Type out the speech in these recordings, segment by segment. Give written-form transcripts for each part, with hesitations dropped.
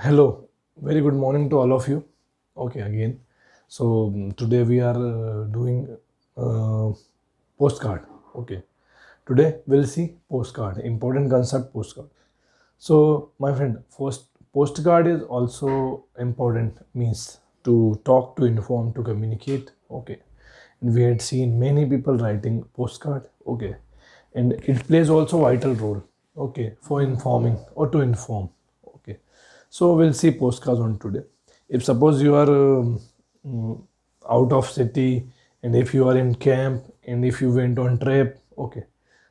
Hello, very good morning to all of you. Okay, again. So today we are doing uh, postcard. Okay, today we'll see postcard, important concept postcard. So my friend, first postcard is also important means to talk, to inform, to communicate. Okay, and we had seen many people writing postcard. Okay, and it plays also vital role. Okay, for informing or to inform. Okay, so we'll see postcards on today. If suppose you are mm, out of city, and if you are in camp, and if you went on trip, okay,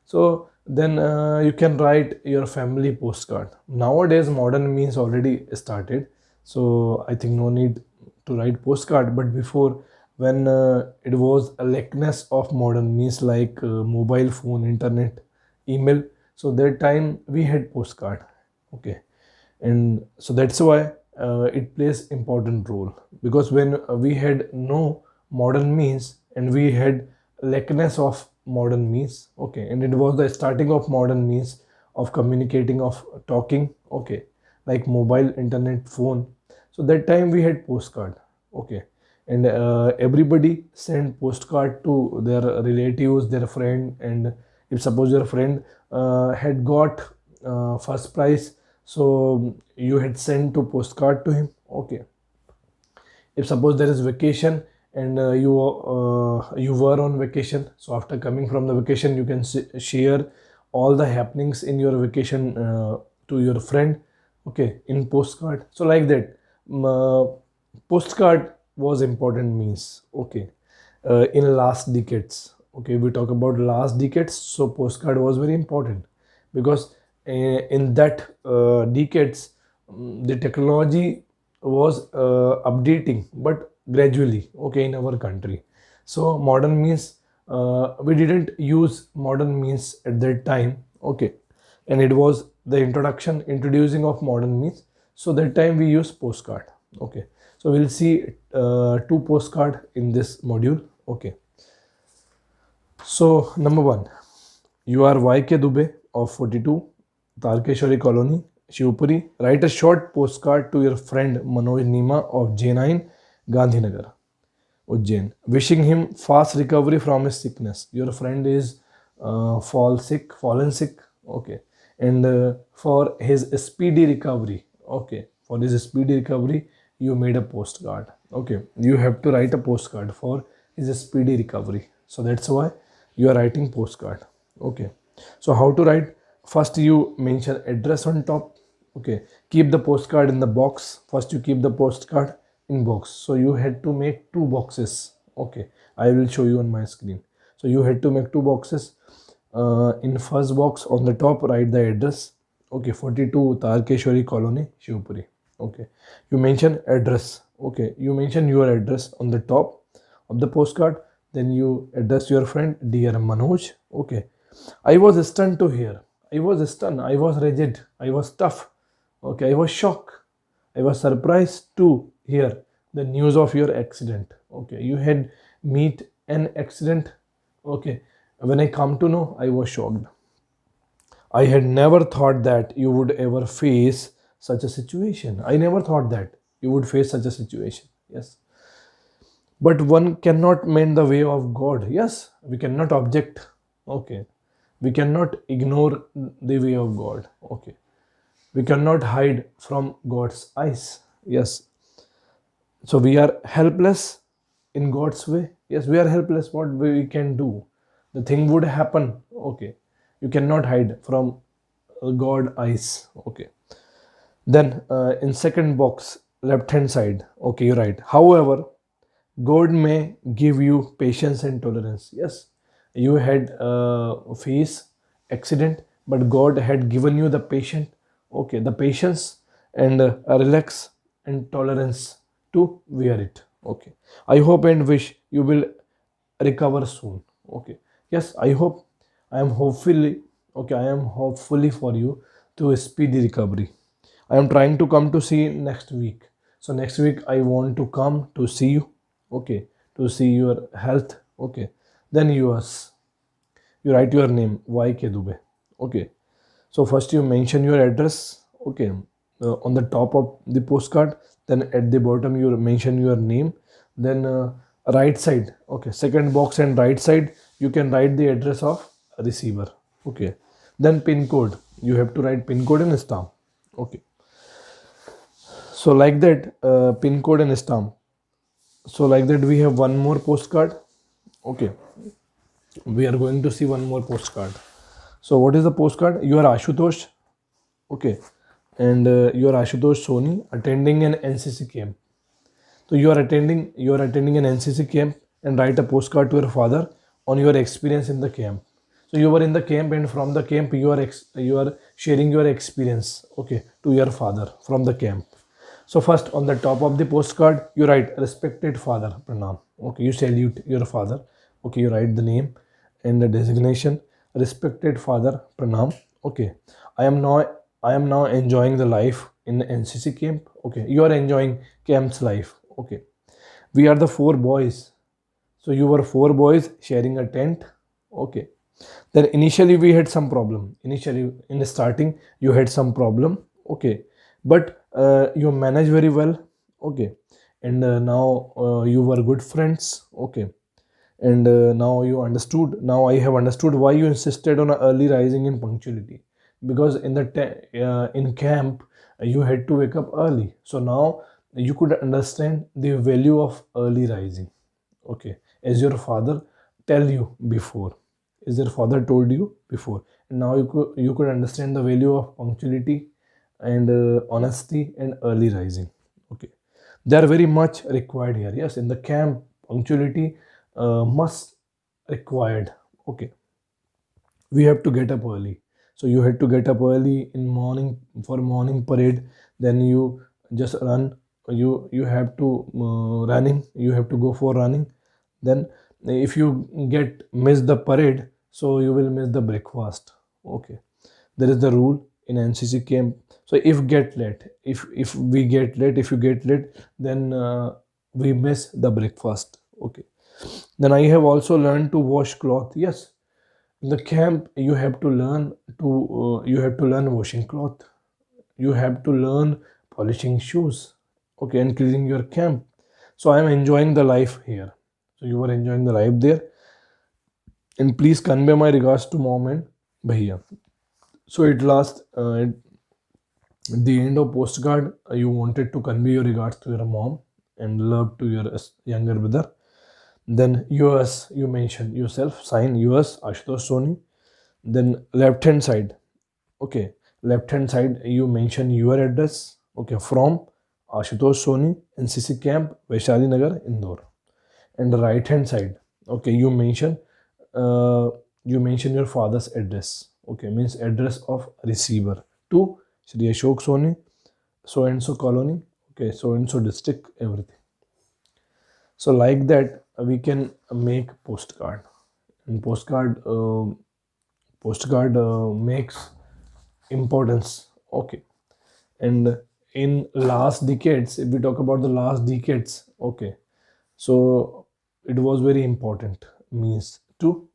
so then you can write your family postcard. Nowadays modern means already started, so I think no need to write postcard. But before, when it was a likeness of modern means like mobile phone, internet, email, so that time we had postcard. Okay, and so that's why it plays important role, because when we had no modern means and we had lackness of modern means, okay, and it was the starting of modern means of communicating, of talking, okay, like mobile, internet, phone. So that time we had postcard. Okay, and everybody sent postcard to their relatives, their friend. And if suppose your friend had got first prize, so you had sent to postcard to him. Okay, if suppose there is vacation, and you were on vacation, so after coming from the vacation you can share all the happenings in your vacation to your friend, okay, in postcard. So like that, postcard was important means. Okay, in last decades, okay, we talk about last decades, so postcard was very important, because in that decades, the technology was updating, but gradually, okay, in our country. So modern means, we didn't use modern means at that time. Okay, and it was the introducing of modern means, so that time we use postcard. Okay, so we'll see two postcard in this module. Okay, so number one, you are YK Dubey of 42, Tarkeshwari Colony, Shivpuri. Write a short postcard to your friend Manoj Nima of J9, Gandhinagar, Ujjain, wishing him fast recovery from his sickness. Your friend is fallen sick. Okay, and for his speedy recovery. Okay, for his speedy recovery, you made a postcard. Okay, you have to write a postcard for his speedy recovery. So that's why you are writing postcard. Okay, so how to write? First you mention address on top. Okay, keep the postcard in the box. First you keep the postcard in box, so you had to make two boxes. Okay, I will show you on my screen. So you had to make two boxes. In first box on the top, write the address. Okay, 42 Tarkeshwari Colony, Shivpuri. Okay, you mention address. Okay, you mention your address on the top of the postcard. Then you address your friend, dear Manoj. Okay, I was stunned to hear. I was stunned. I was rigid. I was tough. Okay, I was shocked. I was surprised to hear the news of your accident. Okay, you had meet an accident. Okay, when I come to know, I was shocked. I had never thought that you would ever face such a situation. I never thought that you would face such a situation. Yes, but one cannot mend the way of God. Yes, we cannot object. Okay, we cannot ignore the way of God. Okay, we cannot hide from God's eyes. Yes, so we are helpless in God's way. Yes, we are helpless. What we can do, the thing would happen. Okay, you cannot hide from God eyes. Okay, then in second box, left hand side, okay, you write, however, God may give you patience and tolerance. Yes, you had face accident, but God had given you the patient, okay, the patience, and relax and tolerance to wear it. Okay, I hope and wish you will recover soon. Okay, yes, I hope, I am hopefully, okay, I am hopefully for you to a speedy recovery. I am trying to come to see next week. So next week I want to come to see you. Okay, to see your health. Okay, then you write your name, YK Dubey. Okay, so first you mention your address. Okay, on the top of the postcard, then at the bottom you mention your name, then right side, okay, second box and right side you can write the address of receiver, okay. Then pin code, you have to write pin code and stamp, okay. So like that, pin code and stamp. So like that we have one more postcard, okay. We are going to see one more postcard. So what is the postcard? You are Ashutosh, okay, and you are Ashutosh Soni attending an NCC camp. So you are attending an NCC camp and write a postcard to your father on your experience in the camp. So you were in the camp, and from the camp you are sharing your experience, okay, to your father from the camp. So first on the top of the postcard you write respected father pranam. Okay, you salute your father. Okay, you write the name and the designation. Respected father pranam. Okay, I am now I am now enjoying the life in the NCC camp. Okay, you are enjoying camp's life. Okay, we are the four boys. So you were four boys sharing a tent. Okay. Then initially we had some problem. Initially in the starting you had some problem. Okay. But you managed very well. Okay. And now you were good friends. Okay. And now you understood. Now I have understood why you insisted on early rising and punctuality. Because in camp you had to wake up early. So now you could understand the value of early rising. Okay, as your father tell you before, as your father told you before, and now you could understand the value of punctuality and honesty and early rising. Okay, they are very much required here. Yes, in the camp punctuality must required. Okay, we have to get up early. So you had to get up early in morning for morning parade. Then you just run. You have to running. You have to go for running. Then if you get miss the parade, so you will miss the breakfast. Okay, there is the rule in NCC camp. So if we get late, if you get late, then we miss the breakfast. Okay, then I have also learned to wash cloth. Yes, in the camp you have to learn washing cloth. You have to learn polishing shoes. Okay, and cleaning your camp. So I am enjoying the life here. So you are enjoying the life there, and please convey my regards to mom and bhaiya. So at the end of postcard, you wanted to convey your regards to your mom and love to your younger brother. Then yours, you mention yourself, sign yours, Ashutosh Soni. Then left hand side, okay, left hand side you mention your address, okay, from Ashutosh Soni, NCC camp, Vaishali Nagar, Indore. And the right hand side, okay, uh, you mention your father's address, okay, means address of receiver to Shri Ashok Soni, so and so colony, okay, so and so district, everything. So like that we can make postcard, and postcard makes importance. Okay, and in last decades, if we talk about the last decades, okay, so it was very important, means to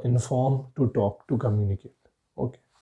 inform, to talk, to communicate.